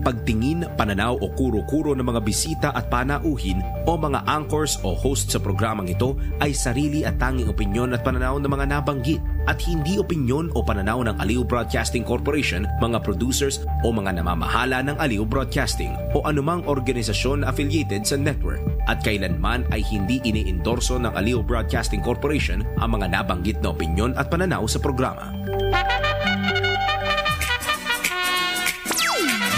pagtingin, pananaw o kuro-kuro ng mga bisita at panauhin o mga anchors o host sa programang ito ay sarili at tanging opinyon at pananaw ng mga nabanggit at hindi opinyon o pananaw ng Aliw Broadcasting Corporation, mga producers o mga namamahala ng Aliw Broadcasting o anumang organisasyon na affiliated sa network at kailanman ay hindi iniendorso ng Aliw Broadcasting Corporation ang mga nabanggit na opinyon at pananaw sa programa.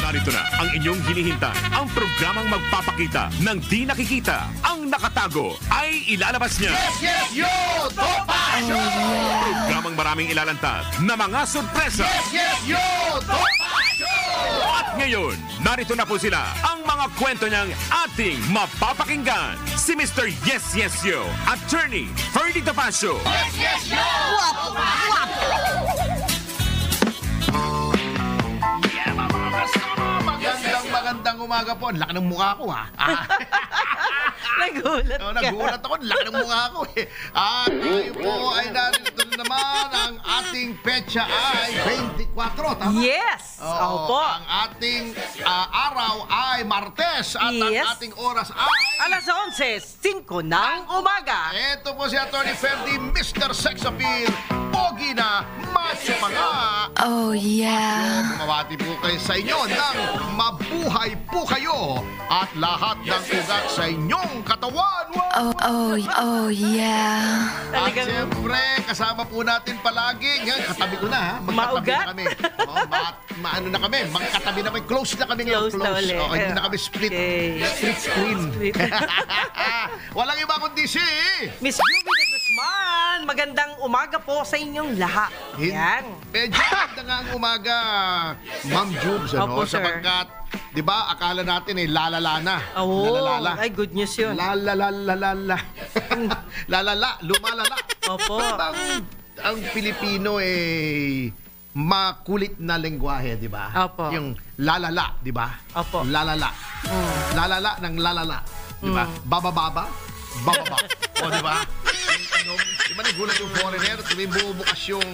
Narito na ang inyong hinihintay, ang programang magpapakita ng di nakikita, ang nakatago ay ilalabas niya. Yes, yo! Topa Show! Programang maraming ilalantad na mga sorpresa. Yes, yo! Topa Show! At ngayon, narito na po sila, ang mga kwento niyang ating mapapakinggan. Si Mr. Yes, Yes, Yo, Attorney Ferdy Topacio. Yes, yo! Magandang umaga po. Ang laki ng mukha ko, ha? Nagulat ka. Nagulat ako. Ang laki ng mukha ko, eh. At ngayon po ay narito naman ang ating petsa ay 24. Tama? Yes! Opo. Ang ating araw ay Martes. At ang Yes. ating oras ay... Alas 11:05 ng umaga. Ito po si Atty. Ferdy, Mr. Sex Appeal. Pogi na, macho pa nga. Oh, yeah. Bumabati po kayo sa inyo ng mabuhay po kayo at lahat ng ugat sa inyong katawan. Oh, yeah. At Talagang- siyempre, kasama po natin palagi. Yan, katabi ko na, ha? Magkatabi Maugat? na kami. Maano na kami, magkatabi na kami. Close na kami ngayon. Close na ulit. Hindi na kami split. Okay. Split screen. Walang iba kundi si... Miss Ruby de Guzman, magandang umaga po sa inyong lahat. Yan. Medyo maganda nga ang umaga, Ma'am Jubes, ano? Opo, sir. Sapagkat, di ba, akala natin lalala na. Oh, Lalalala. ay good news yun. Lalalala. Lalala, lumalala. Opo. Ang Pilipino makulit na lengguwahe, di ba? Opo. Yung lalala, di ba? Opo. Lalala. Lalala ng lalala. Di ba? Bababa. Bababa. O, di ba? Di ba nagulat yung foreigner? Tuwing bubukas yung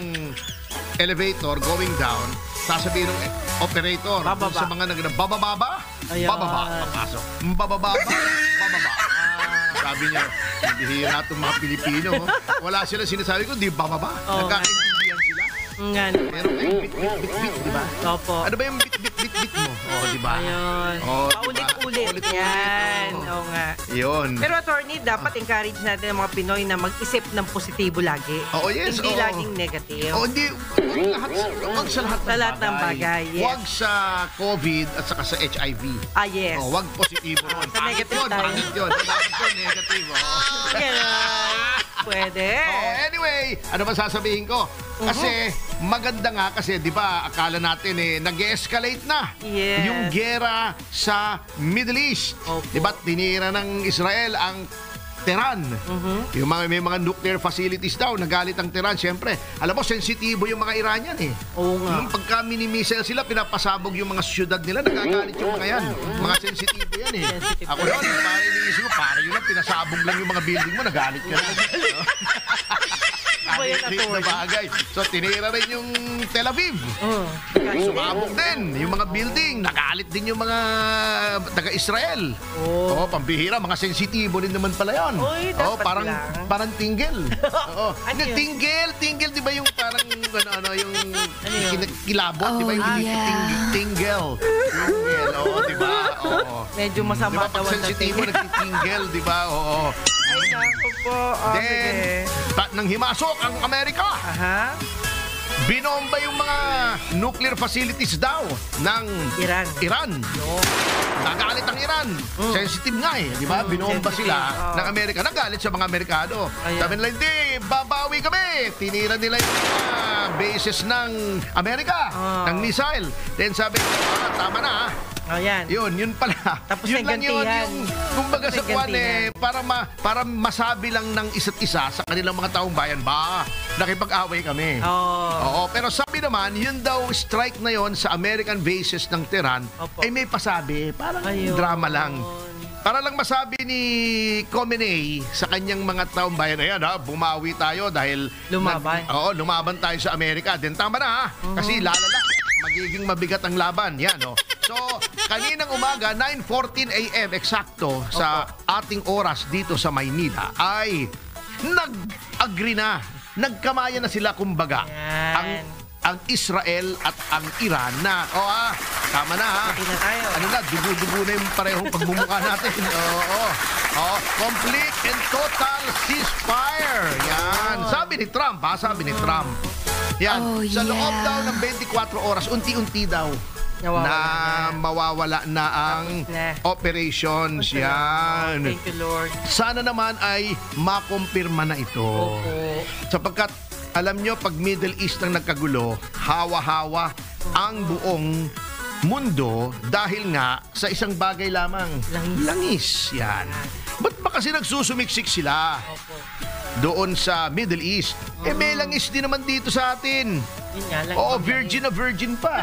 elevator going down, sasabihin ng operator Bababa. sa mga bababa, Ayan. bababa, papasok. Bababa, bababa. Sabi niya, bihira itong mga Pilipino. Wala sila sinasabi ko, di bababa. Oo. Nagkakaintindihan sila. Nga. Pero yung bit, di ba? Opo. Ano ba yung bit mo? Oo, di ba? Ayun. Oh, diba? Paulit-ulit. Paulit-ulit. Yan. Oh. Oo nga. Yun. Pero attorney, dapat encourage natin ang mga Pinoy na mag-isip ng positibo lagi. Oo, yes. Hindi oo. laging negative. Oh, hindi. Wag sa lahat Sa lahat ng bagay, yes. Wag sa COVID at saka sa HIV. Ah, yes. Oh, wag positibo ron. Sa negative tayo. Pangit yun. Dapat yun, negative. Oh. Ganun. Pwede. Oh, anyway, ano ba sasabihin ko? Kasi maganda nga kasi 'di ba akala natin nag-escalate na Yes. yung gera sa Middle East. Opo. 'Di ba tinira ng Israel ang Tehran. Yung may mga nuclear facilities daw, nagalit ang Tehran. Siyempre, alam mo, sensitibo yung mga Iranian Oo nga. Yung pagka mini-missile sila, pinapasabog yung mga syudad nila, nagagalit yung mga yan. Mga sensitibo yan Sensitive. Ako yun, parang iniisip ko, parang yun lang, pinasabog lang yung mga building mo, nagalit ka na. Ba yan, Concrete na attorney? bagay. So, tinira rin yung Tel Aviv. Oh. Sumabog din yung mga building. Nagalit din yung mga taga-Israel. Oh. Pambihira. Mga sensitibo rin naman pala yun. Uy, dapat parang, lang. parang tinggil. Oo. Ano yun? Tinggil, di ba yung parang, yung yun? kilabot, di ba yung Oh, yeah. tinggil. Tinggil, oo, di ba? Oo. Medyo Di masama ba pag daw ang sensitibo, dating. nagtitinggil, di ba? Oo. Ay, naku po. Oh, sige. Then, nang himasok ang Amerika, Aha. binomba yung mga nuclear facilities daw ng Iran. Nagalit ang Iran. Sensitive nga di ba? Binomba sensitive, sila oo. ng Amerika. Nagalit sa mga Amerikano. Ayan. Sabi nila, hindi, babawi kami. Tinira nila yung mga bases ng Amerika, ng missile. Then sabi, tama na Ayan. Yun pala. Tapos yun lang yun, naggantihan. yung kumbaga sa Tapos kwan naggantihan. para masabi lang ng isa't isa sa kanilang mga taong bayan, nakipag-away kami. Oh. Oo, pero sabi naman, yun daw strike na yon sa American bases ng Tehran, Opo. ay may pasabi, parang Ayun. drama lang. Para lang masabi ni Khomeini sa kanyang mga taong bayan, ayan bumawi tayo dahil Lumaban. lumaban tayo sa Amerika. Then tama na kasi lalala, magiging mabigat ang laban. Yan So, kaninang umaga, 9:14 a.m. eksakto sa ating oras dito sa Maynila ay nag-agree na. Nagkamayan na sila kumbaga. Yan. Ang Israel at ang Iran na, tama na ha. Okay na tayo. Ano na, dugo-dugo na yung parehong pagmumukha natin. Complete and total ceasefire. Yan. Sabi ni Trump, sabi ni Trump. Yan. Oh, Sa loob yeah. daw ng 24 oras, unti-unti daw mawawala na ang operations. Yan. Thank you, Lord. Sana naman ay makumpirma na ito. Opo. Sapagkat alam nyo, pag Middle East ang nagkagulo, hawa-hawa ang buong mundo dahil nga sa isang bagay lamang. Langis. Yan. Ba't ba kasi nagsusumiksik sila doon sa Middle East? May langis din naman dito sa atin. Yun nga lang. Virgin na virgin pa.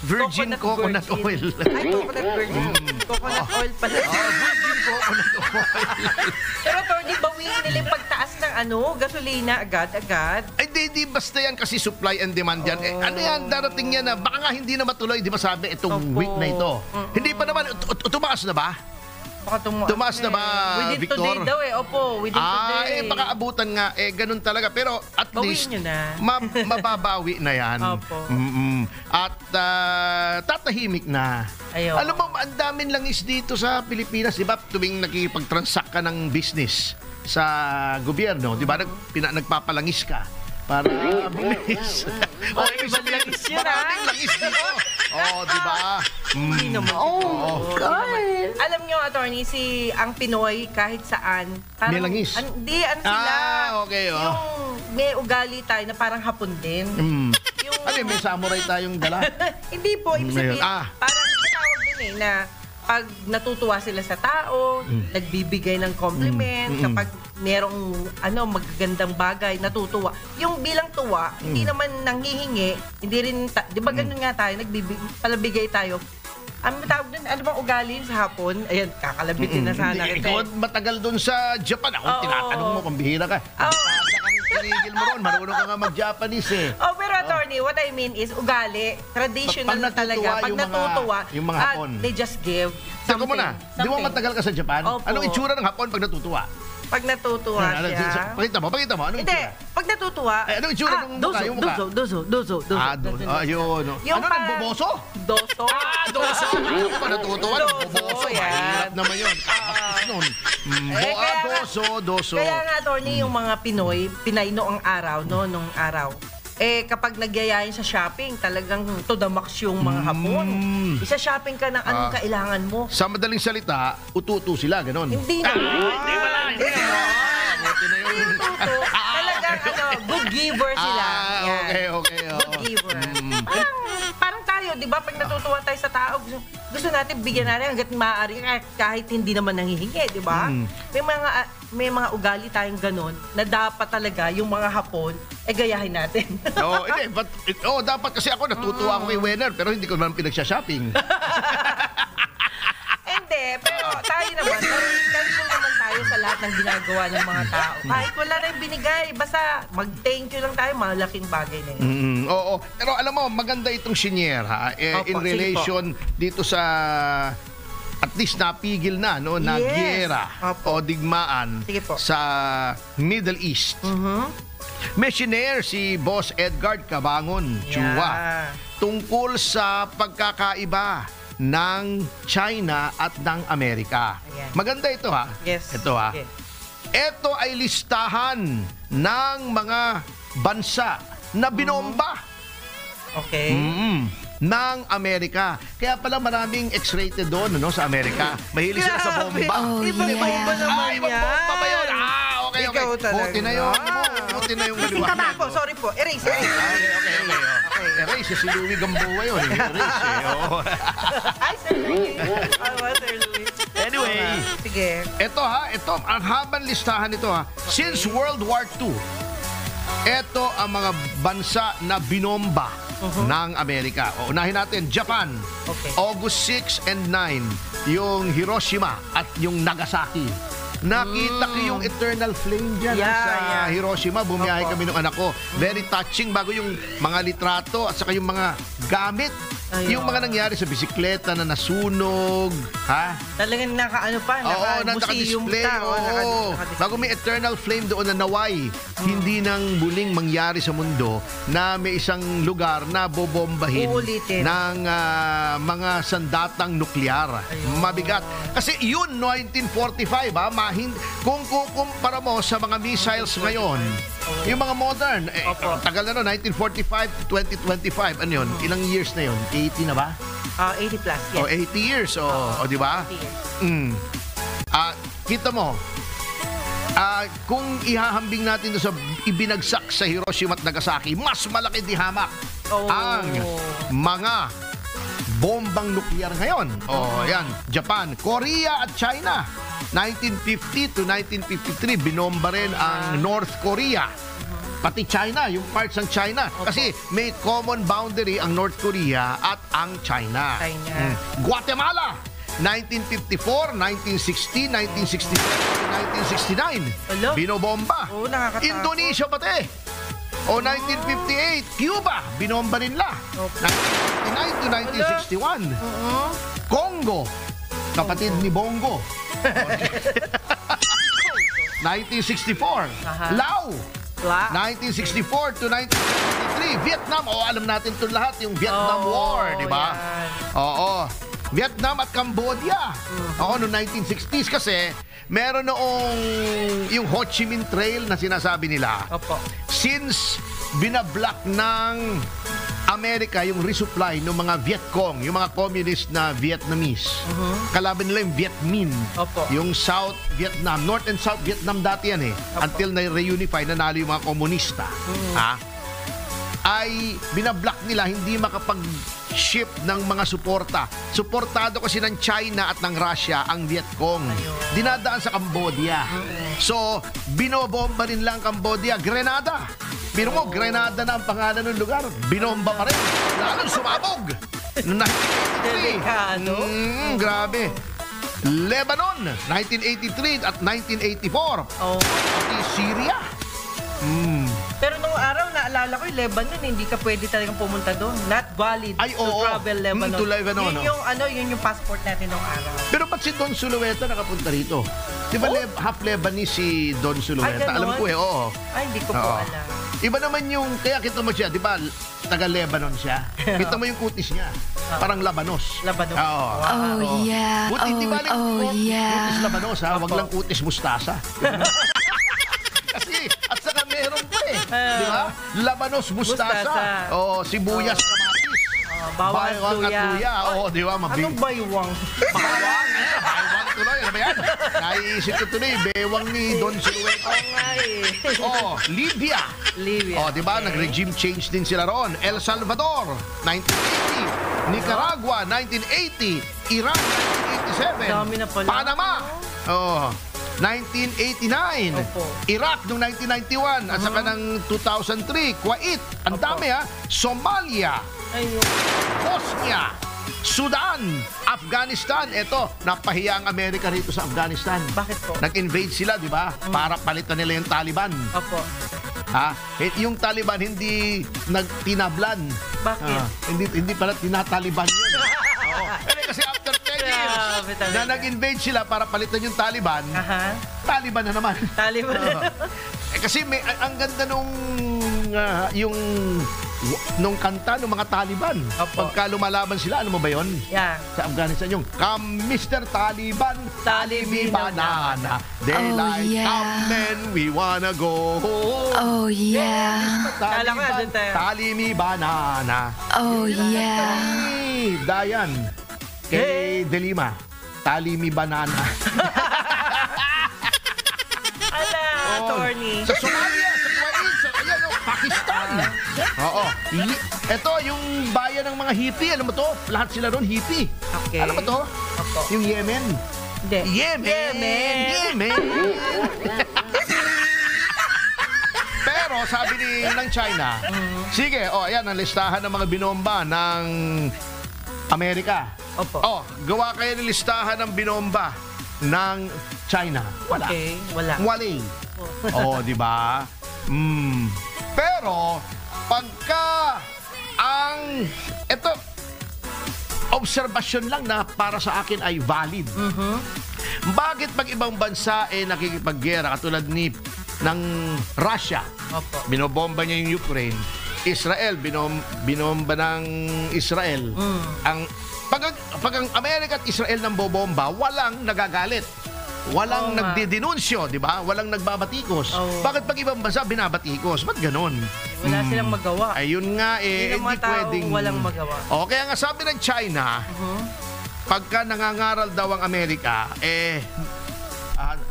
Virgin coconut oil. Ay, coconut virgin. Coconut oil pala. Virgin coconut oil. Pero Tony, bawiin nila yung pagtaas ng gasolina agad-agad. Ay, di basta yan kasi supply and demand yan. Ano yan, darating yan na, baka nga hindi na matuloy, di ba sabi, itong week na ito. Hindi pa naman, tumaas na ba? Baka Tumaas na ba, within Victor? today daw Opo, within today. Baka abutan nga. Ganun talaga. Pero at Bawiin least, nyo na. mababawi na yan. Opo. At tatahimik na. Ayaw. Alam mo, ang daming langis dito sa Pilipinas. Di ba, tuwing nakipag-transact ka ng business sa gobyerno, di ba, nagpapalangis ka para bumis. Ibang langis yun, maraming langis dito. Di ba? Hindi naman. God. Alam nyo, attorney, ang Pinoy kahit saan. May langis. Sila. Okay. Yung may ugali tayo na parang hapon din. Yung, May samurai tayong dala? hindi po, ibig sabihin, Ngayon, parang tinawag din na pag natutuwa sila sa tao, nagbibigay ng compliment, kapag merong magagandang bagay, natutuwa. Yung bilang tuwa, hindi naman nanghihingi, hindi rin, di ba ganun nga tayo, palabigay tayo. Ang tawag dun, ano bang ugali sa hapon? Ayan, kakalabitin na sana kita. Ikaw matagal doon sa Japan. Ako tinatanong mo, pambihira ka. Tinigil mo ron, marunong ka nga mag-Japanese Pero attorney, what I mean is ugali, traditional Pag na talaga. Pag natutuwa, yung mga hapon. they just give Teka something. muna, di mo matagal ka sa Japan? Opo. Anong itsura ng hapon pag natutuwa? Pag natutuwa siya. Pakita mo. Anong Hindi, itsura? pag natutuwa, anong itsura ng mukha? Yung mukha? Dozo. Ayun. Ano, nagboboso? Doso. Doso. Ano pa natutuwa? Nagboboso. Yan. Mahirap naman yun. Kapos nun. Doso. Kaya nga, attorney, yung mga Pinoy, Pinay noong araw, nung araw. Kapag nagyayain sa shopping, talagang to the max yung mga hapon. Isa-shopping ka ng anong kailangan mo. Sa madaling salita, ututo sila, ganon. Hindi naman. Hindi naman. Buti na yun. Ututo. Talagang good giver sila. Yan. Okay. Good giver. Parang tayo, di ba? Pag natutuwa tayo sa tao, gusto natin bigyan natin hanggat maaari kahit hindi naman nanghihingi, di ba? May mga ugali tayong ganon na dapat talaga yung mga hapon, gayahin natin. Dapat kasi ako natutuwa ako kay Wenner pero hindi ko naman pinagsha-shopping. Hindi, pero tayo naman, thankful naman tayo sa lahat ng ginagawa ng mga tao. Kahit wala na yung binigay, basta mag-thank you lang tayo, malaking bagay na yun. Oo. Pero alam mo, maganda itong senior in relation dito sa at least napigil na na giyera o digmaan sa Middle East. May senior si Boss Edgar Cabangon, Chua, tungkol sa pagkakaiba ng China at ng Amerika. Maganda ito Yes. Ito Ito ay listahan ng mga bansa na binomba. Okay. Ng Amerika. Kaya pala maraming X-rated doon sa Amerika. Mahilig sila sa bomba. Iba naman ibang bomba ba yun? Okay. Ikaw talaga. Buti na yung maliwanag. Tama po, sorry po. Erase. Okay. Erase, si Louie Gamboa yun. Erase Hi, Sir Louie. Sir Louie. Anyway. Sige. Ito ang habang listahan ito Since World War II, ito ang mga bansa na binomba ng Amerika. Unahin natin, Japan. Okay. August 6 and 9, yung Hiroshima at yung Nagasaki. Nakita ko yung eternal flame dyan sa Hiroshima. Bumiyahe kami ng anak ko. Very touching bago yung mga litrato at saka yung mga gamit Ayun. Yung mga nangyari sa bisikleta na nasunog, ha? Talagang naka-museum naka-display. Oo. Bago may eternal flame doon na naway, hindi nang muling mangyari sa mundo na may isang lugar na bobombahin Uulitin. ng mga sandatang nuklear. Mabigat. Kasi yun, 1945, ha? Kung kukumpara mo sa mga missiles ngayon, yung mga modern, tagal na no, 1945 to 2025, ano yun? Ilang years na yun? 80 na ba? 80 plus, yes. 80 years, di ba? 80 years. Kita mo, kung ihahambing natin doon sa ibinagsak sa Hiroshima at Nagasaki, mas malaki di hamak ang mga bombang nuklear ngayon. Yan, Japan, Korea at China. 1950 to 1953, binomba rin ang North Korea. Pati China, yung parts ng China. Kasi may common boundary ang North Korea at ang China. Guatemala, 1954, 1960, 1967, 1969. Binobomba. Nakakatakot. Indonesia pati. 1958, Cuba, binomba rin la. 1959 to 1961. Congo, kapatid ni Bongo. 1964. Laos, 1964 to 1973. Vietnam, alam natin ito lahat, yung Vietnam War, di ba? Oo. Vietnam at Cambodia. Noong 1960s kasi, meron noong yung Ho Chi Minh Trail na sinasabi nila. Since binablock ng Amerika yung resupply ng mga Vietcong, yung mga communist na Vietnamese. Kalaban nila yung Viet Minh. Yung South Vietnam, North and South Vietnam dati yan until na-reunify, nanalo yung mga komunista. Ay binablock nila, hindi makapag-ship ng mga suporta. Suportado kasi ng China at ng Russia ang Vietcong. Dinadaan sa Cambodia. So, binobomba rin lang Cambodia. Grenada. Pero mo, Grenada na ang pangalan ng lugar. Binomba pa rin. Lalo sumabog. Delikado. Grabe. Lebanon, 1983 at 1984. Pati Syria. Pero nung araw, naalala ko yung Lebanon, hindi ka pwede talagang pumunta doon. Not valid to travel Lebanon. To Lebanon. Yun yung passport natin nung araw. Pero ba't si Don Sulueta nakapunta rito? Di ba half Lebanese si Don Sulueta? Alam ko Ay, hindi ko po alam. Iba naman yung, kaya kita mo siya, di ba, taga-Lebanon siya. Kita mo yung kutis niya. Parang Labanos. Labanos. Yeah. Buti, di ba, kutis Labanos, ha? Wag lang kutis mustasa. Kasi, at saka meron pa di ba? Labanos mustasa. Sibuyas, kamatis. Bawang at luya. Di ba? Anong baywang? Baywang tuloy. Ano ba yan? Naiisip ko tuloy, bewang ni Don Sulueta. Libya. Di ba? Nag-regime change din sila ron. El Salvador, 1980. Nicaragua, 1980. Iran, 1987. Dami na pala. Panama, 1989. Iraq noong 1991. At saka ng 2003. Kuwait. Ang dami Somalia. Bosnia. Sudan. Afghanistan. Ito, napahiya ang Amerika rito sa Afghanistan. Bakit po? Nag-invade sila, di ba? Para palitan nila yung Taliban. Yung Taliban hindi nagtinablan. Bakit? Hindi pala tinataliban yun. Kasi after 10 years na nag-invade sila para palitan yung Taliban, Taliban na naman. Kasi ang ganda nung kanta ng mga Taliban. Pagka lumalaban sila, ano mo ba yun? Sa Afghanistan, yung Come Mr. Taliban, Talimi Banana. Daylight come and we wanna go. Taliban, Talimi Banana. Dayan. Kay Delima, Talimi Banana. Attorney. Sa Somalia, sa Kuwait, Pakistan. Ito, yung bayan ng mga hippie. Alam mo to? Lahat sila ron hippie. Alam mo to? Yung Yemen. Yemen. Pero sabi ng China, sige, ayan ang listahan ng mga binomba ng Amerika. Gawa kayo ng listahan ng binomba ng China. Wala. Di ba? Pero pagka ito obserbasyon lang na para sa akin ay valid. Bakit pag ibang bansa nakikipaggera katulad ng Russia, binobomba niya yung Ukraine, Israel, binomba ng Israel. Pag ang Amerika at Israel nang bobomba, walang nagagalit. Walang nagdidenunsyo, di ba? Walang nagbabatikos. Bakit pag ibang bansa binabatikos? Ba't ganon? Wala silang magawa. Ayun nga hindi pwedeng walang magawa. Kaya nga sabi ng China, pagka nangangaral daw ang Amerika,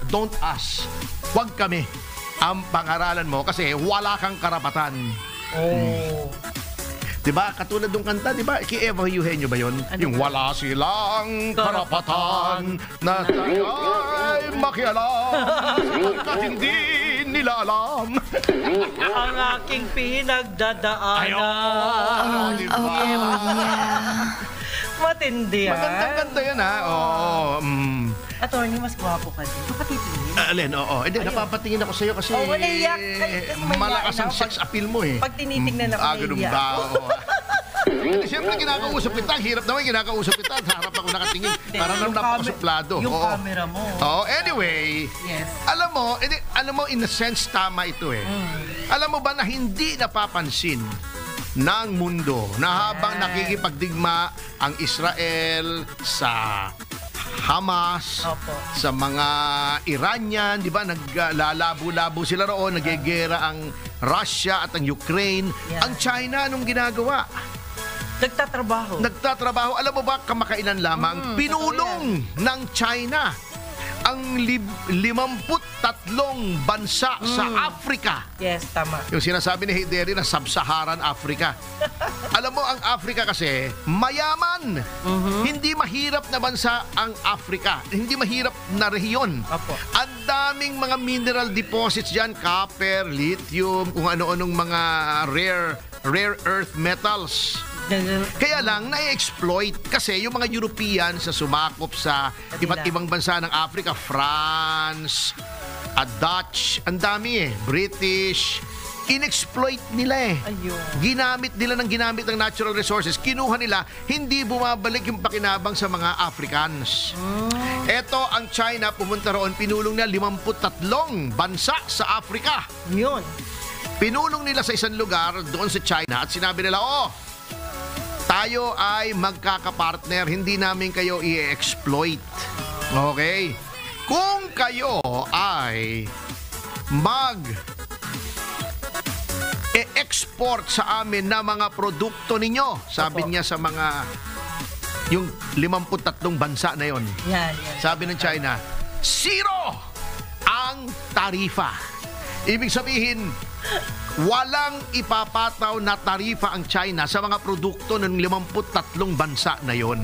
don't us. Huwag kami ang pangaralan mo kasi wala kang karapatan. Diba? Katulad ng kanta, diba? Kay Eva Eugenio ba yun? Yung wala silang karapatan na tayo ay makialam sapagkat hindi nila alam. Ang aking pinagdadaanan. Matindi yan. Magandang kanta yan, ha? Attorney, mas gwapo ka din. Napatitingin. Alin, hindi. Napapatingin ako sa'yo kasi wala iyak. malakas ang sex appeal mo eh. Pag tinitingnan ako, ganun naiyak. ba? Siyempre, kinakausap kita. Hirap naman kinakausap kita. Sa harap ako nakatingin. Para nang napakasuplado. Yung camera mo. Anyway, Yes. alam mo, in a sense, tama ito eh. Alam mo ba na hindi napapansin ng mundo na habang nakikipagdigma ang Israel sa Hamas, sa mga Iranian, di ba? Naglalabo-labo sila roon, nagegera ang Russia at ang Ukraine. Ang China, anong ginagawa? Nagtatrabaho. Alam mo ba, kamakailan lamang, pinulong ng China ang 53 bansa sa Africa. Yes, tama. Yung sinasabi ni Hideri na Sub-Saharan Africa. Alam mo, ang Africa kasi, mayaman. Hindi mahirap na bansa ang Africa. Hindi mahirap na rehiyon. Ang daming mga mineral deposits dyan, copper, lithium, kung ano-anong mga rare earth metals. Kaya lang, na-exploit kasi yung mga European sa sumakop sa iba't ibang bansa ng Africa, France, Dutch, ang dami British, inexploit nila Ginamit nila ng natural resources. Kinuha nila, hindi bumabalik yung pakinabang sa mga Africans. Eto, ang China, pumunta roon, pinulong na 53 bansa sa Africa. Yun. Pinulong nila sa isang lugar doon sa China at sinabi nila, tayo ay magkakapartner, hindi namin kayo i-exploit. Okay? Kung kayo ay mag-export sa amin na mga produkto ninyo, sabi niya sa mga yung 53 bansa na yon. Yan. Sabi ng China, 0 ang tarifa. Ibig sabihin, walang ipapataw na tarifa ang China sa mga produkto ng 53 bansa na yon.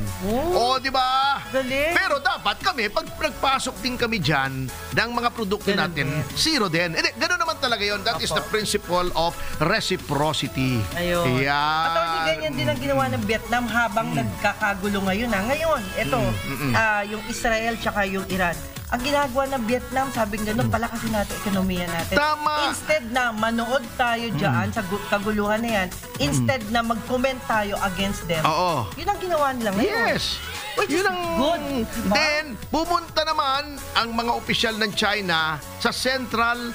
Di ba? Galing. Pero dapat kami, pag nagpasok din kami dyan ng mga produkto natin, 0 din. Gano'n naman talaga yon. That is the principle of reciprocity. Ayun. Yan. Attorney, ganyan din ang ginawa ng Vietnam habang nagkakagulo ngayon. Ngayon, ito, yung Israel tsaka yung Iran. Ang ginagawa ng Vietnam, sabing gano'n, palakasin natin ekonomiya natin. Tama. Instead na manood tayo dyan sa kaguluhan na yan, instead na mag-comment tayo against them, yun ang ginawa nila ngayon. Yes. Which is good. Diba? Then, pumunta naman ang mga opisyal ng China sa Central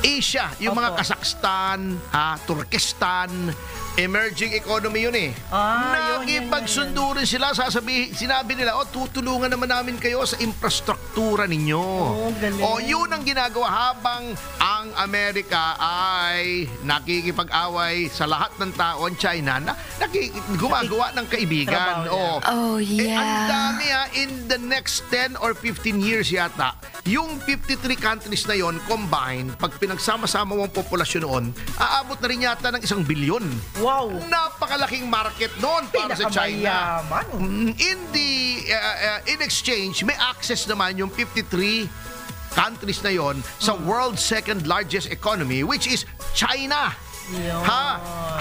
Asia, yung mga Kazakhstan, Turkestan, emerging economy yun Nakipagsundo rin sila, sinabi nila, tutulungan naman namin kayo sa infrastruktura ninyo. Yun ang ginagawa habang ang Amerika ay nakikipag-away sa lahat ng tao ang China na gumagawa ng kaibigan. Ang dami in the next 10 or 15 years yata, yung 53 countries na yon combined, pag pinagsama-sama mo ang populasyon noon, aabot na rin yata ng 1 bilyon. Wow! Napakalaking market noon para sa China. In exchange, may access naman yung 53 countries na yon sa world's second largest economy, which is China.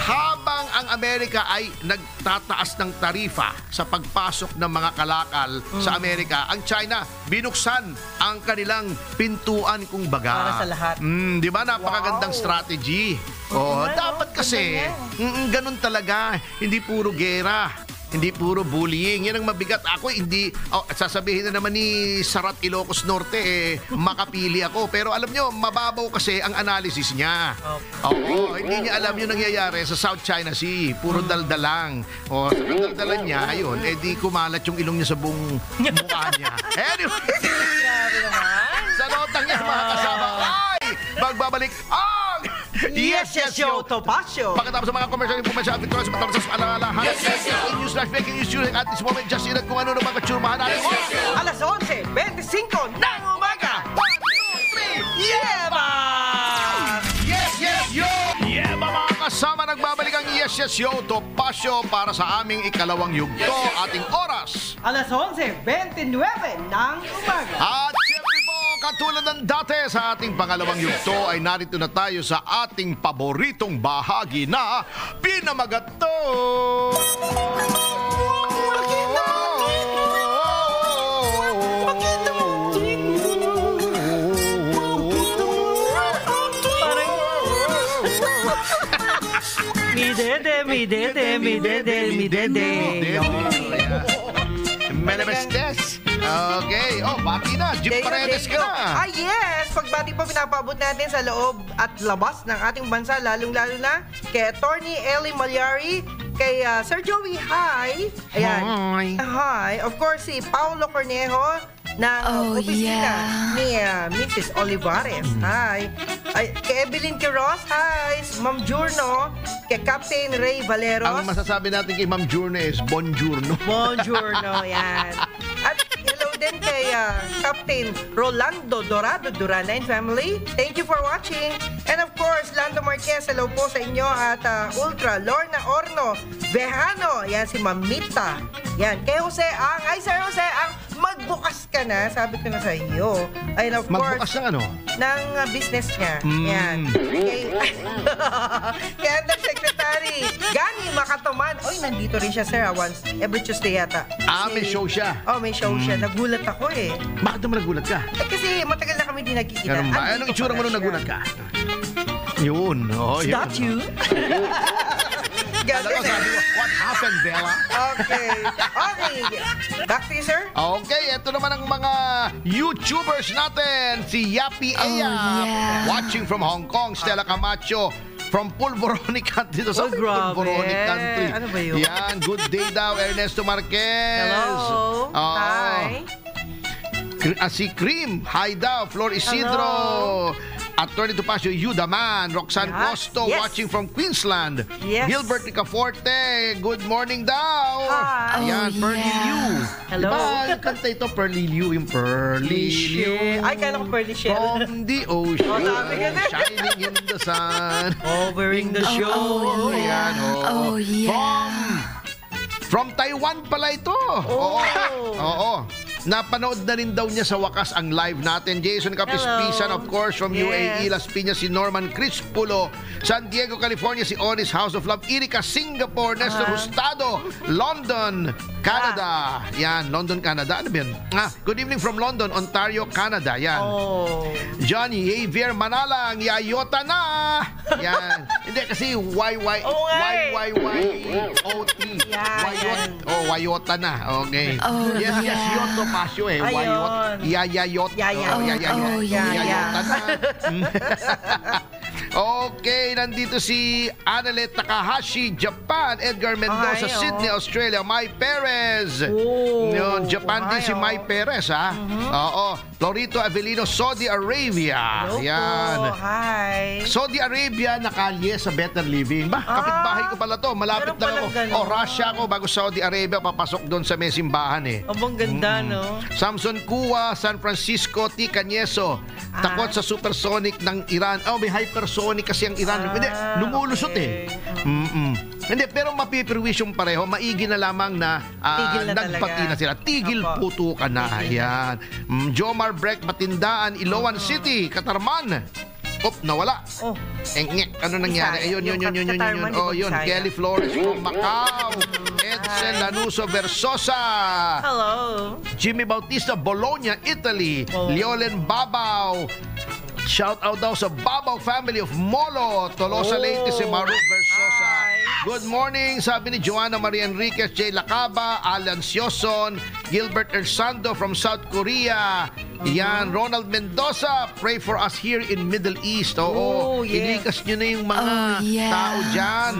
Habang ang Amerika ay nagtataas ng tarifa sa pagpasok ng mga kalakal sa Amerika, ang China binuksan ang kanilang pintuan kung baga. Para sa lahat. Di ba? Napakagandang strategy. Dapat kasi, ganun talaga. Hindi puro gera. Hindi puro bullying. Yan ang mabigat. Ako hindi, sasabihin na naman ni Sarat Ilocos Norte, makapili ako. Pero alam nyo, mababaw kasi ang analysis niya. Oo, hindi niya alam yung nangyayari sa South China Sea. Puro daldalang. O, sa daldalan niya, ayun, di kumalat yung ilong niya sa buong mukha niya. Anyway, sa notang niya, mga kasama, magbabalik ang Yes, Yo, Topacio. Pagkatapos sa mga commercial information at Victoria's matapos sa alalahan. In news live making news shooting at this moment, just in at kung ano na mga tsurmahan natin. Alas 11:25 ng umaga. 1, 2, 3, Yeba! Yo! Yeah, mga kasama, nagbabalik ang Yes, Yo, Topacio para sa aming ikalawang yugto. Ating oras. Alas 11:29 ng umaga. At syempre po, katulad ng dati sa ating pangalawang yugto ay narito na tayo sa ating paboritong bahagi na Pinamagato! Mi dede. Menemestes. Okay. Bati na. Jim Paredes ka na. Yes! Pagbati po pinapabot natin sa loob at labas ng ating bansa, lalong-lalo na kay Attorney Ellie Malyari, kay Sir Joey, hi! Ayan. Hi. Of course, si Paulo Cornejo ng opisina ni Mrs. Olivares. Hi. Ay, kay Evelyn Quiroz, hi. Ma'am Jurno, kay Captain Ray Valeros. Ang masasabi natin kay Ma'am Jurno is Bonjourno. Bonjourno, yan. At hello din kay Captain Rolando Dorado Durana and family. Thank you for watching. And of course, Lando Marquez, hello po sa inyo. At Ultra, Lorna Orno, Vejano, yan si Mamita. Yan, kay Jose Ang, ay Sir Jose Ang, magbukas ka na, sabi ko na sa iyo. And of Magbukas course, ng ano? ng business niya. Yan. Kay Undersecretary Gani Makatoman. Oy, nandito rin siya, sir. Once every Tuesday yata. May show siya. May show siya. Nagulat ako eh. Bakit naman nagulat ka? Kasi matagal na kami di nagkikita. Ganun ba? Anong itsura mo nung nagulat ka? Yun. Is that you? Alam ko, sabi ko, what happened, Bella? Okay. Back to you, sir. Okay, ito naman ang mga YouTubers natin. Si Yapi Aya, watching from Hong Kong. Stella Camacho, from Pulboroni Country. Dito sa Pulboroni Country. Ano ba yun? Yan, good day daw. Ernesto Marquez. Hello. Hi. Si Cream, hi daw. Flor Isidro. Attorney Topacio, Yudaman. Roxanne Costo, watching from Queensland. Yes. Gilbert Ricaforte, good morning daw. Hi. Ayan, Pearly Liu. Hello. Diba, yung kanta ito, Pearly Liu, yung Pearly Liu. Ay, kala ko Pearly Shell. From the ocean, sabi ka na. shining in the sun. Overing the show. Ayan, From Taiwan pala ito. Oo. Napanood na rin daw niya sa wakas ang live natin. Jason Capispisan, of course, from UAE. Las Piñas, si Norman Crispulo. San Diego, California, si Onis House of Love. Erika, Singapore. Nestor Hustado, London, Canada. Yan, London, Canada. Ano ba yan? Good evening from London, Ontario, Canada. Yan. Johnny Javier Manalang, Yayota na. Yan. Hindi kasi YYOT. Wayota na. Okay. Yes, Yoto Pasyo Wayot. Yayayot. Yayayota na. Okay, nandito si Annalette Takahashi, Japan. Edgar Mendoza, Sydney, Australia. Mai Perez. Japan din si Mai Perez, ha? Oo. Florito Avelino, Saudi Arabia. Yan. Hi. Saudi Arabia, nakalye sa Better Living. Kapitbahay ko pala to. Malapit lang ako. Russia ako. Bago Saudi Arabia, papasok doon sa may simbahan eh. Abang ganda, no? Samson Kua, San Francisco, T. Canyeso. Takot sa supersonic ng Iran. May hypersonic kasi ang Iran. Hindi, lumulusot eh. Hindi, pero mapipirwisyong pareho. Maigi na lamang na nagpati na sila. Tigil puto ka na. Yan. Jomar Breck, Matindaan, Iloan City, Katarman. Nawala. Ano nangyari? Ayun. Yun. Kelly Flores from Macau. Edsel Lanuso Versosa. Hello. Jimmy Bautista, Bologna, Italy. Leolen Babaw. Shout out daw sa Babaw family of Molo. Tolosa Leyte, si Maru Versosa. Good morning, sabi ni Joanna Maria Enriquez, J. Lacaba, Alan Sioson, Gilbert Ersando from South Korea. Yan, Ronald Mendoza, pray for us here in Middle East. Oo, inikas nyo na yung mga tao dyan.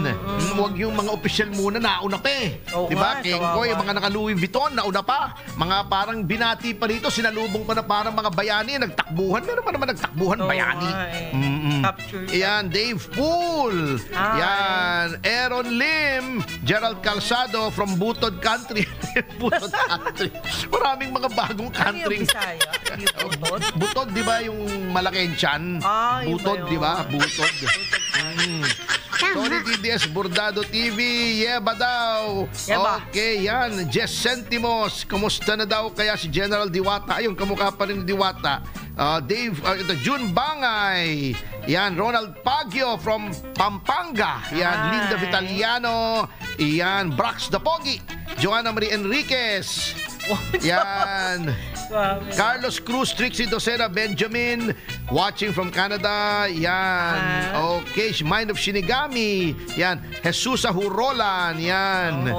Huwag yung mga opisyal muna, nauna pa eh. Diba? Kengkoy, yung mga naka-Louis Vuitton, nauna pa. Mga parang binati pa rito, sinalubong pa na parang mga bayani, nagtakbuhan. Meron pa naman nagtakbuhan, bayani. Capture. Yan, Dave Pool. Yan, Aaron Lim, Gerald Calzado from Butod Country. Butod Country. Maraming mga bagong country. Butod? Butod, di ba yung malaking tiyan? Butod, di ba? Butod. Tony TDS Bordado TV, yeba daw. Okay, yan. Jess Sentimos, kumusta na daw kaya si General Diwata? Ayun, kamukha pa rin ni Diwata. Dave, June Bangay. Yan, Ronald Pagio from Pampanga. Yan, Linda Vitaliano. Yan, Brax Dapogi. Joanna Marie Enriquez. Yan. Carlos Cruz, Trixie Docera, Benjamin, watching from Canada. Yan. Okay, Mind of Shinigami. Yan. Jesus Hurolan. Yan.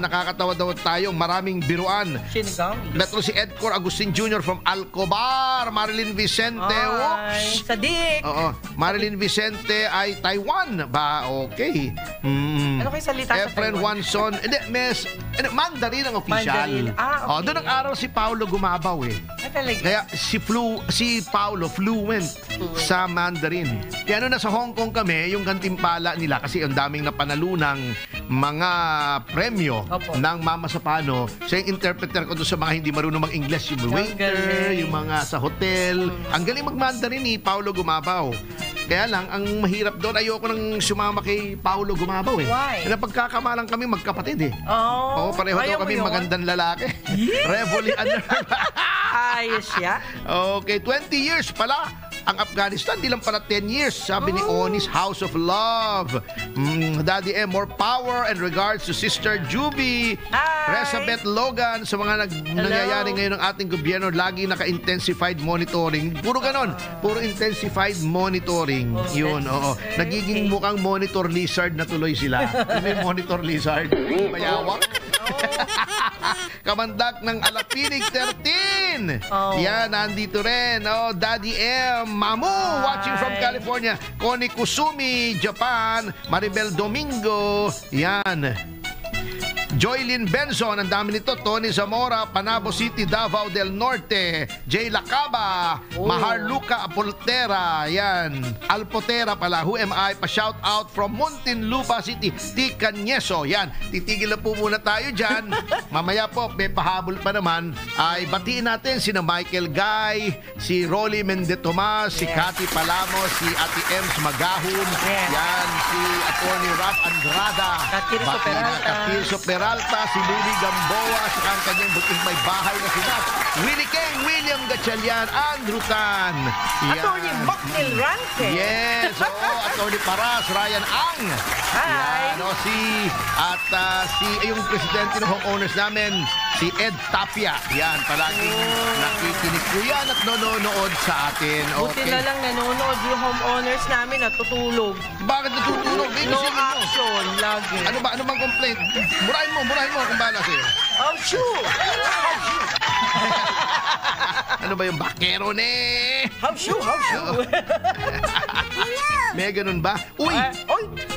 Nakakatawa daw tayo. Maraming biruan. Shinigami. Metro si Edcor Agustin Jr. from Alcobar. Marilyn Vicente. Oops. Sadik. Oo. Marilyn Vicente ay Taiwan. Ba, okay. Ano kayo salita sa Efren Taiwan? Wanson. Mandarin ang official. Mandarin. Okay. Doon ang aral si Paolo Gumabaw eh. Talaga? Kaya si Paolo fluent sa Mandarin. Kaya nung nasa Hong Kong kami, yung gantimpala nila, kasi ang daming napanalunang mga premyo ng Mama Sapano, siya yung interpreter ko doon sa mga hindi marunong mag-English, yung waiter, yung mga sa hotel. Ang galing mag-Mandarin ni Paolo Gumabaw. Kaya lang, ang mahirap doon, ayoko nang sumama kay Paolo Gumabaw eh. Why? Napagkakamalang kami magkapatid eh. Oo, pareho daw kami magandang lalaki. Revoli Ayos siya. Okay, 20 years pala ang Afghanistan, di lang pala 10 years. Sabi ni Onis, House of Love. Daddy M, more power and regards to Sister Juby. Resabeth Logan, sa mga nangyayari ngayon ng ating gobyerno, lagi naka-intensified monitoring. Puro ganon, puro intensified monitoring. Yun, oo. Nagiging mukhang monitor lizard na tuloy sila. May monitor lizard. Mayawak. Kamandak ng Alapinig 13. Yan, nandito rin. Daddy M, Mamu, watching from California. Connie Kusumi, Japan. Maribel Domingo. Yan. Joylyn Benson, ang dami nito. Tony Zamora, Panabo City, Davao del Norte. Jay Lacaba, Maharluca Apoltera, yan. Alpotera pala, who am I? Pa-shout out from Muntinlupa City, Ticanyeso, yan. Titigil na po muna tayo dyan. Mamaya po, may pahabol pa naman. Ay batiin natin sina Michael Guy, si Rolly Mendetomas, si Cathy Palamos, si Ate Ems Magahon, yan, si Atty. Rap Andrada, Katirso Peralta, si Luli Gamboa, sa kanyang buting may bahay na sila. Willie King, William Gatchalian, Andrew Tan. Atty. Baknil Rante. Yes, Atty. Paras, Ryan Ang. Hi. Yung presidente ng homeowners namin, si Ed Tapia. Yan, palaging nakikinig po yan at nanonood sa atin. Buti na lang nanonood yung homeowners namin at tutulog. Bakit natutulog? No action, lagi. Ano ba? Ano bang complaint? Murahin mo kung bala sa'yo. Oh, shoot! Ano ba yung bakero ne? How shoot? May ganun ba? Uy!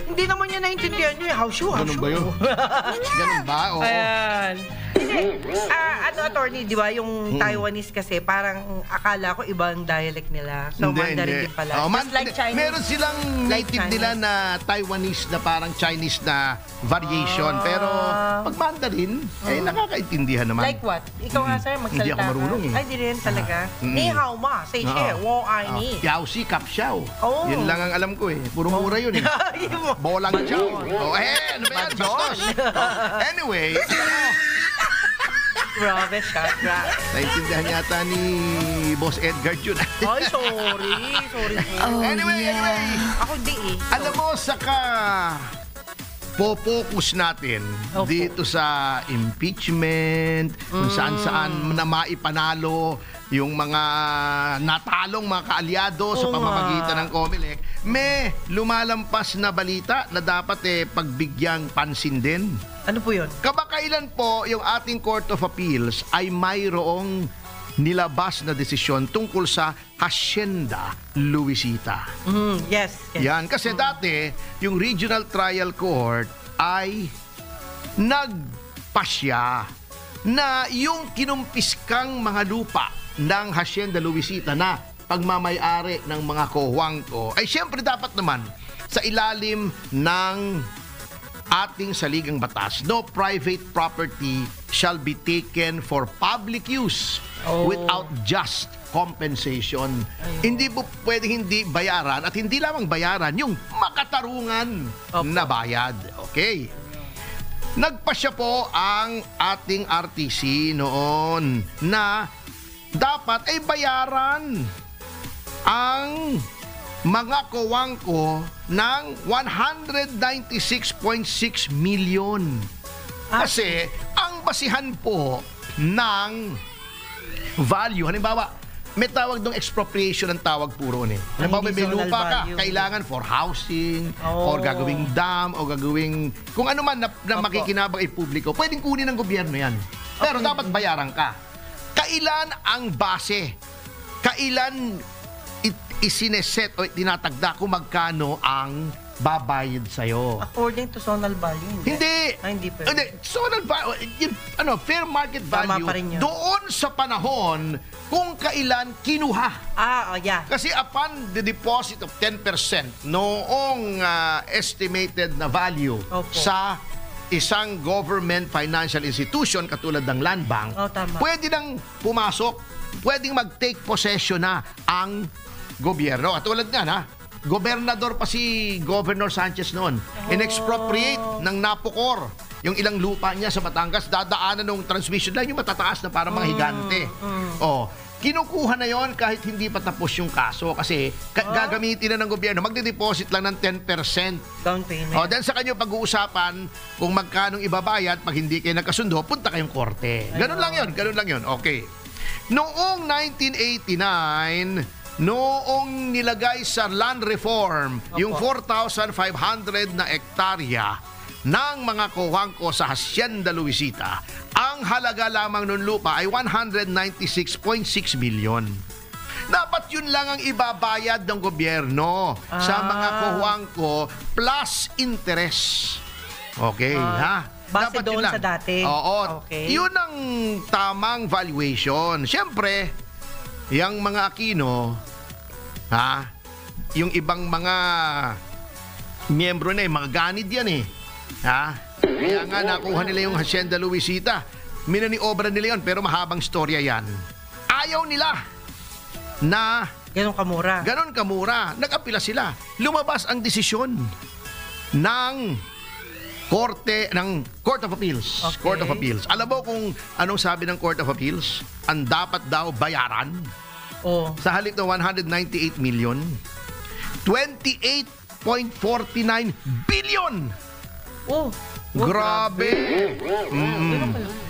Hindi naman niya naintindihan niyo. How shoot? Ganun ba yun? Ganun ba? Oo. Ayan. Attorney, di ba, yung Taiwanese kasi, parang akala ko ibang dialect nila. So, Mandarin din pala. Just like Chinese. Meron silang native nila na Taiwanese na parang Chinese na variation. Pero, pag Mandarin, nakakaintindihan naman. Like what? Ikaw nga, sir, magsalita. Hindi ako marunong eh. Ay, di rin talaga. Ni hao ma, say che, wo ai ni. Yao si kap xiao. Yun lang ang alam ko eh. Puro mura yun eh. Bolang xiao. Ano ba yan? Bastos. Anyway, Grabe siya, grabe. naintindihan yata ni Boss Edgar yun. Ay, sorry. Anyway. Ako di eh. Alam mo, saka po-focus natin Opo. dito sa impeachment, kung saan-saan na maipanalo yung mga natalong mga kaalyado sa Oo pamamagitan nga. ng COMELEC, may lumalampas na balita na dapat pagbigyang pansin din. Ano po yun? Kamakailan po yung ating Court of Appeals ay mayroong nilabas na desisyon tungkol sa Hacienda Luisita. Yes. Yan, kasi dati, yung Regional Trial Court ay nagpasya na yung kinumpiskang mga lupa ng Hacienda Luisita na pagmamayari ng mga Cojuangco ay siyempre dapat naman sa ilalim ng ating saligang batas. No private property shall be taken for public use without just compensation. Hindi po pwedeng hindi bayaran at hindi lamang bayaran yung makatarungan na bayad. Okay. Nagpasya po ang ating RTC noon na dapat ay bayaran ang mga Cojuangco ng 196.6 million. Kasi ang basihan po ng value, halimbawa, may tawag dong expropriation ang tawag puro ni. Halimbawa, may Zonal lupa ka, value. kailangan for housing, or gagawing dam, o gagawing, kung ano man na makikinabang ay publiko, pwedeng kunin ng gobyerno yan. Pero dapat bayaran ka. Kailan ang base? Kailan isineset o tinatagda kung magkano ang babayad sa'yo? According to zonal value. Hindi. Hindi pwede. Hindi. Zonal value, fair market Tama value, pa rin yun. doon sa panahon kung kailan kinuha. Yeah. Kasi upon the deposit of 10% noong estimated na value Opo. sa isang government financial institution katulad ng Land Bank, Tama. pwede nang pumasok, pwedeng mag-take possession na ang gobyerno. Katulad nga na, gobernador pa si Governor Sanchez noon. In-expropriate ng Napocor yung ilang lupa niya sa Batangas, dadaanan ng transmission line yung matataas na parang mga higante. Kinukuha na yon kahit hindi pa tapos yung kaso kasi gagamitin na ng gobyerno, magde-deposit lang ng 10%. Down payment. Then sa kanyo pag-uusapan kung magkanong ibabayad pag hindi kayo nagkasundo, punta kayong korte. Ganun lang yun. Okay. Noong 1989, noong nilagay sa land reform, yung 4,500 na ektarya ng mga Cojuangco sa Hacienda Luisita, ang halaga lamang ng lupa ay 196.6 million. Dapat yun lang ang ibabayad ng gobyerno sa mga Cojuangco plus interest. Okay, ha? Base Dapat doon yun lang. sa dati. Oo. Okay. Yun ang tamang valuation. Siyempre, yung mga Aquino, yung ibang mga miyembro na mga ganid yan kaya nga nakuha nila yung Hacienda Luisita. Minaniobra nila yun, pero mahabang storya yan. Ayaw nila na Ganon kamura. Nag-apila sila. Lumabas ang desisyon ng Court of Appeals. Okay. Court of Appeals. Alam mo kung anong sabi ng Court of Appeals? Ang dapat daw bayaran sa halip ng 198 million, 28.49 billion. Grabe.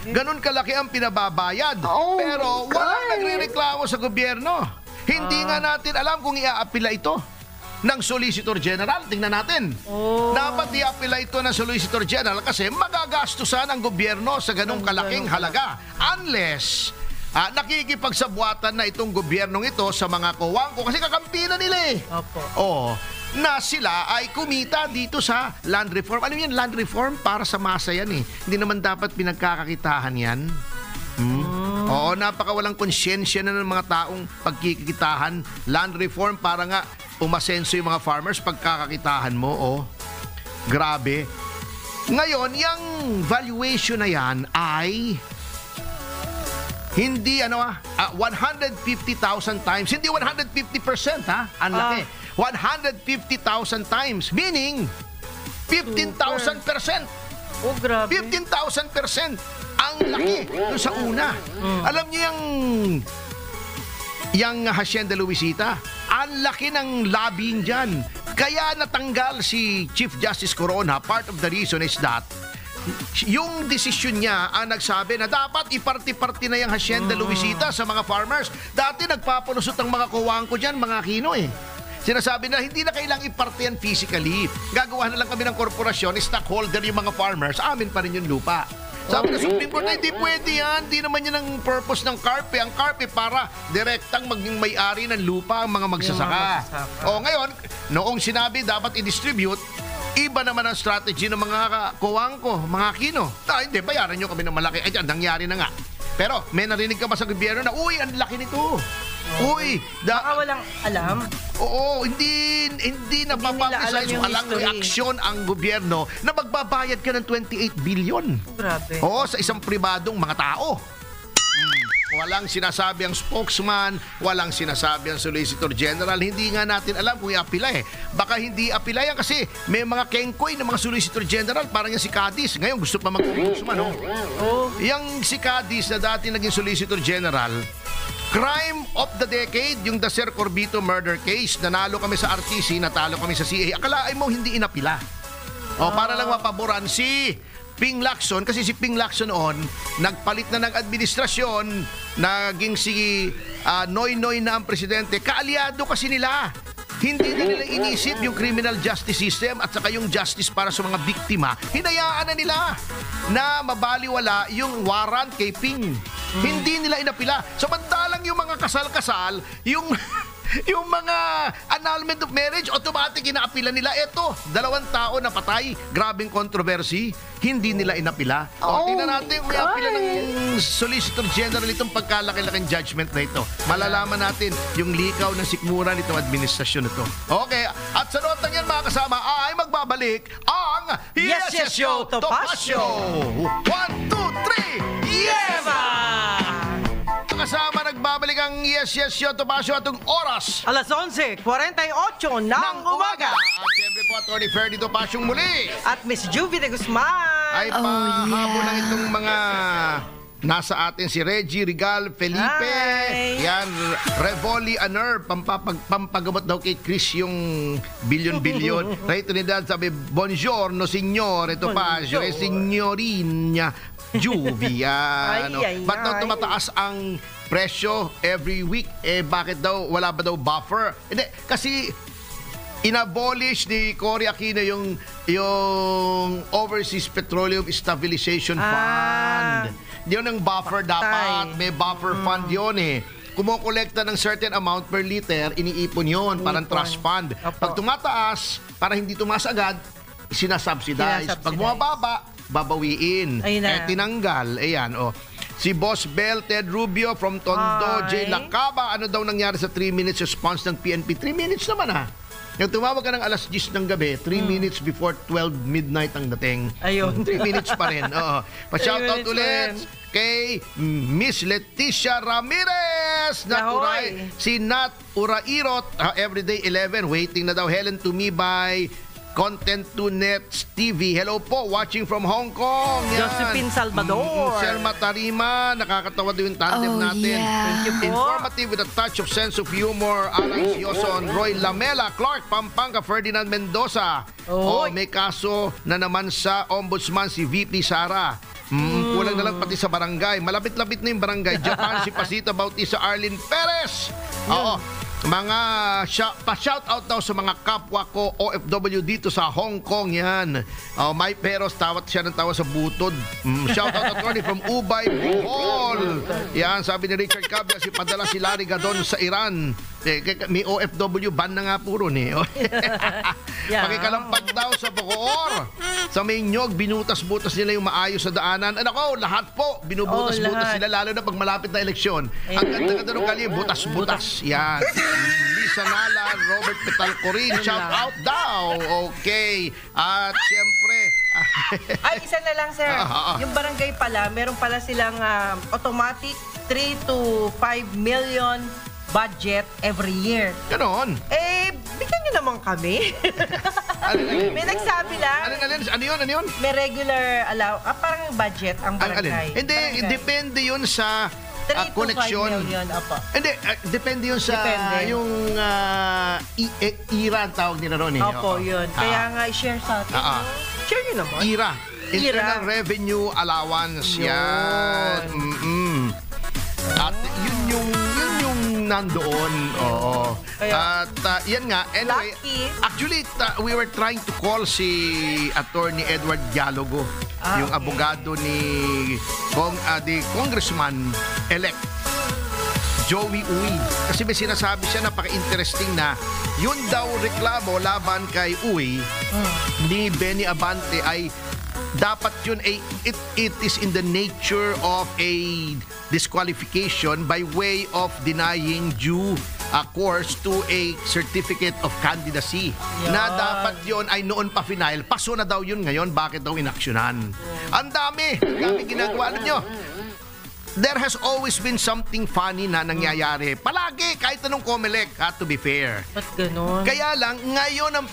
Ganon kalaki ang pinababayad. Pero walang nagrereklamo sa gobyerno. Hindi nga natin alam kung iaapila ito ng Solicitor General. Tingnan natin. Dapat iaapila ito ng Solicitor General kasi magagastusan ang gobyerno sa ganong kalaking halaga. Unless nakikipagsabuatan na itong gobyernong ito sa mga Cojuangco kasi kakampi na nila na sila ay kumita dito sa land reform. Ano yan? Land reform para sa masa yan Hindi naman dapat pinagkakakitahan yan. Oo, napakawalang konsyensya na ng mga taong pagkikitahan. Land reform para nga umasenso yung mga farmers pagkakakitahan mo. Grabe. Ngayon, yung valuation na yan ay hindi 150,000 times, hindi 150% ang laki. 150,000 times, meaning 15,000%. Grabe. 15,000% ang laki doon sa una. Alam niyo yung Hacienda Luisita, ang laki ng lobbying dyan. Kaya natanggal si Chief Justice Corona, part of the reason is that yung desisyon niya ang nagsabi na dapat iparti-parti na yung Hacienda Luisita sa mga farmers. Dati nagpapalusot ang mga kuwangko dyan, mga Aquino Sinasabi na hindi na kailang iparti yan physically. Gagawa na lang kami ng korporasyon, stockholder yung mga farmers, amin pa rin yung lupa. Sabi ng Supreme Court, hindi pwede yan. Hindi naman yan ang purpose ng CARPE. Ang CARPE para direktang maging may-ari ng lupa ang mga magsasaka. O ngayon, noong sinabi dapat i-distribute, iba naman ang strategy ng mga kuwangko, mga Aquino. Hindi, bayaran nyo kami ng malaki. Ay, nangyari na nga. Pero may narinig ka ba sa gobyerno na, uy, ang laki nito. Uy, baka walang alam. Oo, hindi napapublicize, walang reaksyon ang gobyerno na magbabayad ka ng 28 billion. Grabe. Oo, sa isang pribadong mga tao. Walang sinasabi ang spokesman, walang sinasabi ang Solicitor General. Hindi nga natin alam kung i-apila Baka hindi apila yan kasi may mga kengkoy ng mga Solicitor General, parang yung si Cadiz. Ngayon gusto pa mag-spokesman, Yang si Cadiz na dati naging Solicitor General, crime of the decade, yung Dacer Corbito murder case. Nanalo kami sa RTC, natalo kami sa CA. Akalain mo hindi inapila. Para lang mapaboran si Ping Lacson, kasi si Ping Lacson nagpalit na ng administrasyon, naging si Noynoy na ang presidente. Kaalyado kasi nila. Hindi na nila inisip yung criminal justice system at saka yung justice para sa mga biktima. Hinayaan na nila na mabaliwala yung warrant kay Ping. Hindi nila inapila. Samantalang yung mga kasal-kasal, yung mga annulment of marriage, automatic inaapila nila. Ito, 2 tao na patay. Grabing controversy. Hindi nila inapila. Tingnan natin kung apila ng Solicitor General itong pagkalaki-laking judgment na ito. Malalaman natin yung likaw ng sikmura nitong administrasyon na ito. Okay, at sa notang yan mga kasama ay magbabalik ang Yes, Yes, Yo, Topacio! 1, 2, 3, Yes! Kasama nagbabalik ang Yes, Yes, Yo, Topacio atong oras. Alas 11:48 ng umaga. At siyempre po, Atty. Ferdy Topacio muli. At Miss Juvie de Guzman. Ay pahabol lang itong mga nasa atin si Reggie Regal Felipe. Hi. Yan, Revoli Aner, pampagamot daw kay Chris yung bilyon-bilyon. Ray Trinidad sabi, buongiorno, signore Topacio, signorina Juvie. Ba't daw tumataas ang presyo every week? Bakit daw, wala ba daw buffer? Hindi, kasi inabolish ni Cory Aquino yung Overseas Petroleum Stabilization Fund. Yun ang buffer dapat. May buffer fund yun Kumukolekta ng certain amount per liter, iniipon yun, parang trust fund. Pag tumataas, para hindi tumaas agad, sinasubsidize. Pag bumababa, babawiin. Tinanggal. Ayan, Si Boss Bell, Ted Rubio from Tondo, J. Lacaba, ano daw nangyari sa 3 minutes response ng PNP? 3 minutes naman Yung tumawag ka ng alas 10 ng gabi, 3 minutes before 12 midnight ang dating. Ayun. 3 minutes pa rin. Pa-shoutout ulit kay Miss Leticia Ramirez. Si Nat Urairot, Everyday 11, waiting na daw. Helen to me by Content to Nets TV. Hello po, watching from Hong Kong. Josephine Salvador. Selma Tarima, nakakatawa din yung tandem natin. Thank you po. Informative with a touch of sense of humor. Alan Sioson, Roy Lamela, Clark Pampanga, Ferdinand Mendoza. May kaso na naman sa ombudsman si VP Sara. Kulang na lang pati sa barangay. Malapit-lapit na yung barangay. Japan, si Pasita Bautista, Arlene Perez. Mga pa-shoutout daw sa mga kapwa ko OFW dito sa Hong Kong yan. May Peros, tawat siya ng tawa sa butod. Shoutout attorney from Ubay, Bohol. Yan, sabi ni Richard Cabia, si padala si Larry Gadon sa Iran. May OFW, ban na nga puro Pakikalampag daw sa Bacoor. Sa Mainyog, binutas-butas nila yung maayos sa daanan. Lahat po, binubutas-butas sila, lalo na pag malapit na eleksyon. Ang ganda-ganda ng kali, butas-butas. Yan. Lisa Nala, Robert Petalcorin, shout out daw. Okay. At siyempre, ay, isa na lang, sir. Yung barangay pala, meron pala silang automatic 3 to 5 million budget every year. Ganon. Bigyan nyo naman kami. May nagsabi lang. Ano yun? May regular parang budget ang barangay. Hindi, depende yun sa 3 to 5 koneksyon. million, apa. Hindi, depende yun sa Depende. yung IRA ang tawag nila ron. Opo, yun. Kaya nga, i-share sa atin. Share nyo naman. IRA. Internal IRA. Revenue Allowance. Yun. Yan. At yun yung nandoon. Oo. Kaya- At yan nga. Anyway, Lucky. actually, we were trying to call si Attorney Edward Dialogo, yung Okay. abogado ni the Congressman-elect Joey Uy. Kasi may sinasabi siya, napaka-interesting na yun daw reklamo laban kay Uy ni Benny Abante ay dapat yun ay it is in the nature of a disqualification by way of denying due course to a certificate of candidacy. Yan. Na dapat yun ay noon pa final. Paso na daw yun ngayon. Bakit daw inaksyonan? Ang dami ginagawa ninyo. There has always been something funny na nangyayari. Palagi, kahit anong COMELEC, to be fair. Ba't ganun? Kaya lang, ngayon ang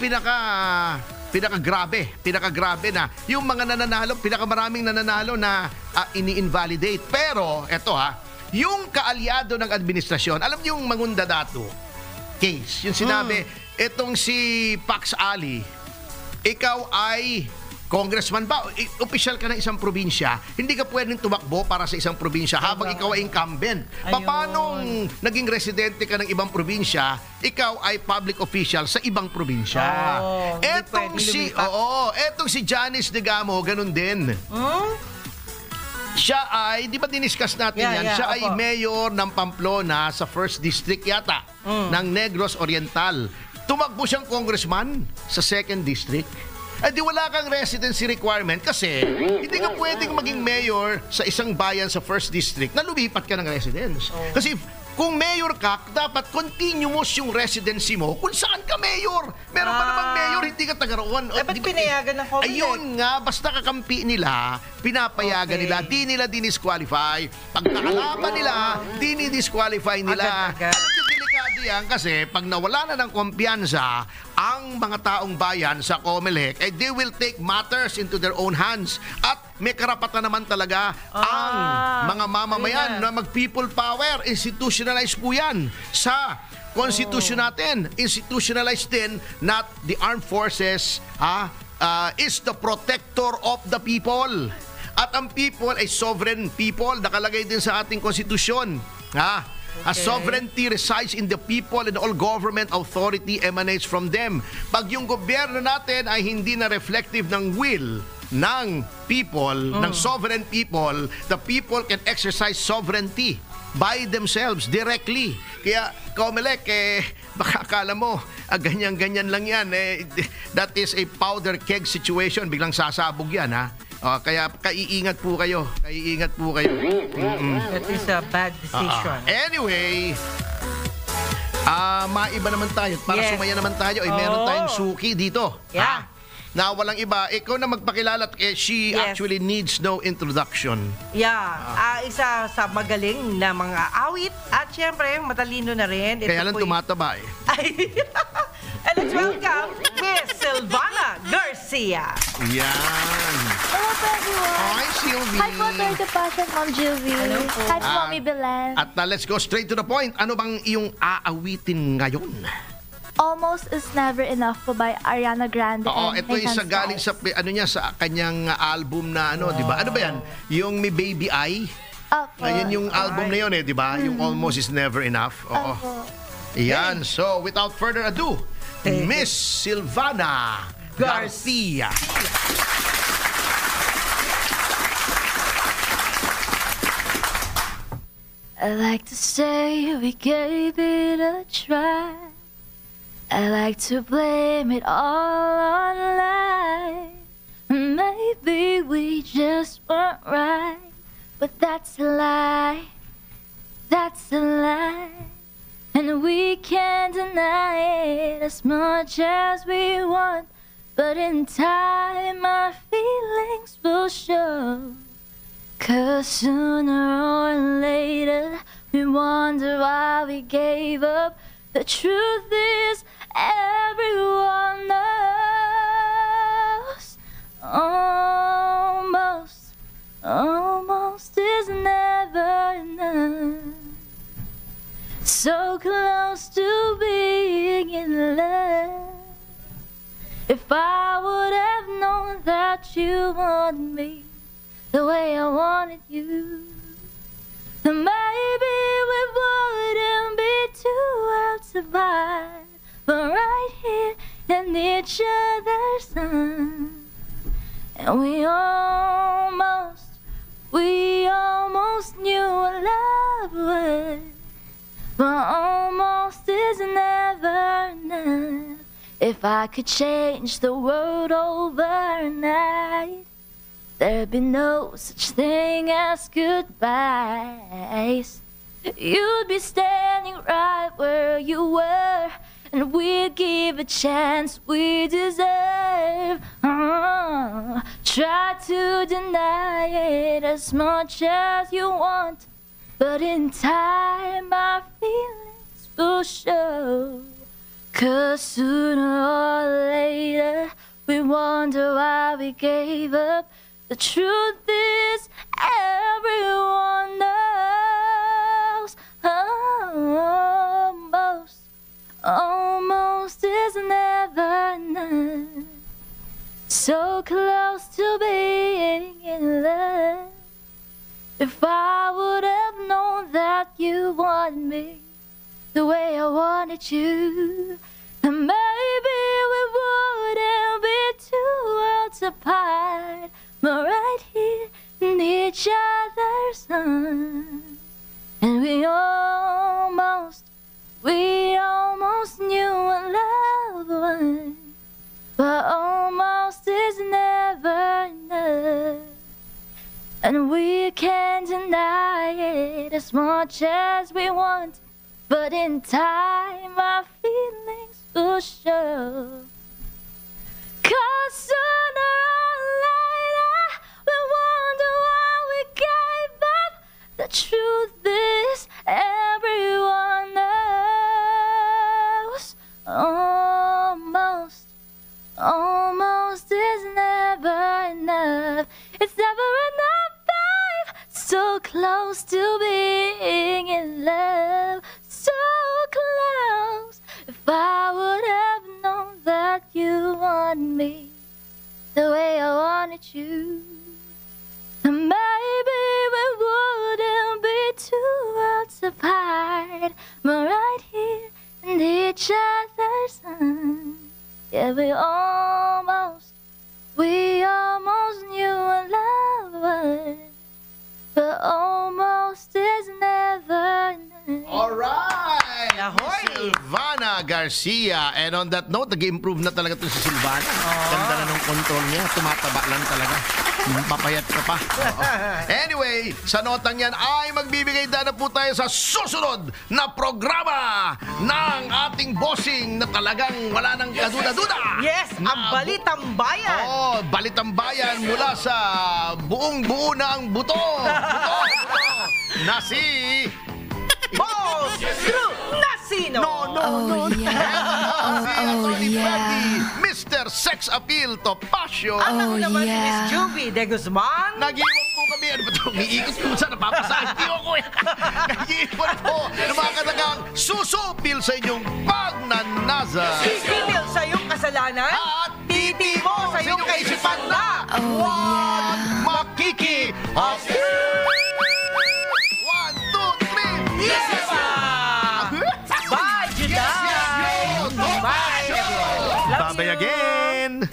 pinakagrabe na yung mga nananalo, pinakamaraming nananalo na ini-invalidate. Pero, eto yung kaalyado ng administrasyon, alam niyo yung Mangunda Dato case, yung sinabi, etong si Pax Ali, ikaw ay congressman ba? Official ka ng isang probinsya, hindi ka pwedeng tumakbo para sa isang probinsya habang ikaw ay incumbent. Ayun. Paano naging residente ka ng ibang probinsya, ikaw ay public official sa ibang probinsya? Hindi Etong pwedeng lumipat. etong si Janice Degamo, ganun din. Siya ay, di ba diniscuss natin Yeah, yan? yeah, Siya ay opo. mayor ng Pamplona sa 1st District yata ng Negros Oriental. Tumakbo siyang congressman sa 2nd District. Di wala kang residency requirement kasi hindi ka pwedeng maging mayor sa isang bayan sa 1st District na lumipat ka ng residence. Kasi kung mayor ka, dapat continuous yung residency mo kung saan ka mayor. Meron pa namang mayor, hindi ka taga roon. Ba't pinayagan ng COMELEC? Ayun nga, basta kakampi nila, pinapayagan Okay. nila, di nila dinisqualify. Pag nakalaban nila, dinidisqualify nila. Agad-agad. Alam niyo, delikado yan kasi pag nawala na ng kumpiyansa ang mga taong bayan sa COMELEC, they will take matters into their own hands. At may karapatan naman talaga ang mga mamamayan yeah. na mag-people power. Institutionalized po yan sa Constitution natin. Institutionalized din na the armed forces is the protector of the people. At ang people ay sovereign people. Nakalagay din sa ating konstitusyon. A sovereignty resides in the people and all government authority emanates from them. Pag yung gobyerno natin ay hindi na reflective ng will ng people, ng sovereign people, the people can exercise sovereignty by themselves directly. Kaya COMELEC, baka akala mo, ganyan-ganyan lang yan. That is a powder keg situation. Biglang sasabog yan, kaya kaiingat po kayo. Kaiingat po kayo. That is a bad decision. Anyway, maiba naman tayo. Para Yes. sumaya naman tayo, meron Oo. tayong suki dito. Yeah. Na walang iba. Ikaw na magpakilala. She Yes. actually needs no introduction. Yeah. Isa sa magaling na mga awit at syempre matalino na rin. Ito Kaya lang po'y- tumataba eh. And let's welcome Miss Silvana Garcia. Yan. Hello po everyone. Hi, Sylvie. Hi po, Third the Passion, Ma'am Jilvie. Hello po. Hi po, Mommy Belen. At let's go straight to the point. Ano bang iyong aawitin ngayon? Almost is Never Enough po by Ariana Grande Oo, and ito yung Nathan sa galing sa Styles. ano niya sa kanyang album na ano, 'di ba? Ano ba 'yan? Yung may Baby Eye. Opo. Ayan yung album na 'yon 'di ba? Yung Almost is Never Enough. Oo. Opo. Yan. So, without further ado, Miss Silvana Garcia. I like to say we gave it a try. I like to blame it all on life. Maybe we just weren't right, but that's a lie. That's a lie. And we can't deny it as much as we want. But in time our feelings will show. 'Cause sooner or later we wonder why we gave up. The truth is everyone knows. Almost is never enough. so close to being in love. If I would have known that you wanted me the way I wanted you, then maybe we wouldn't be too worlds apart, but right here in each other's sun. And we almost knew what love was, but almost is never enough. If I could change the world overnight, there'd be no such thing as goodbyes. You'd be standing right where you were, and we'd give a chance we deserve. Try to deny it as much as you want, but in time our feelings will show. 'Cause sooner or later we wonder why we gave up. The truth is everyone knows. Almost is never enough. So close to being in love. If I would have known that you wanted me the way I wanted you, then maybe we wouldn't be two worlds apart, but right here in each other's sun. And we almost knew what love was, but almost is never enough. And we can't deny it as much as we want, but in time our feelings will show. 'Cause sooner or later we wonder why we gave up. The truth is everyone knows. Almost is never enough. It's never enough, babe. So close to being in love. So close. If I would have known that you wanted me the way I wanted you, then maybe we wouldn't be two worlds apart, but right here in each other's sun. Yeah, we almost knew what love was, but almost is never enough. Alright! Ahoy! Silvana Garcia. And on that note, nag-improve na talaga ito si Silvana. Ganda na ng control niya. Tumataba lang talaga. Papayat ka pa. Anyway, sa notang yan ay magbibigay na po tayo sa susunod na programa ng ating bossing na talagang wala nang kaduda-duda. Yes, ang Balitang Bayan. Oh, Balitang Bayan mula sa buong-buo na ang buto. Buto. Na si... Boss Drew Nasino. Oh, yeah. Si Atty. Freddy, Mr. Sex Appeal Topacio. At ako naman si Miss yeah. Juvie de Guzman. Nag-iwan po kami. Ano ba ito? Umiikot po sa napapasahin. Tiyo ko eh. Nag-iwan po ng mga katagang susupil sa inyong pagnanasa. Sisipil sa iyong kasalanan. At Titi mo sa iyong kaisipan na. Huwag makiki. One, two, three. Yes, bye, Judah. Bye, everyone. Love Babay you. again.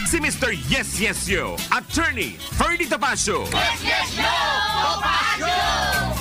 Si Mr. Yes Yes Yo, Attorney Ferdy Topacio. Yes, yo! Topacio!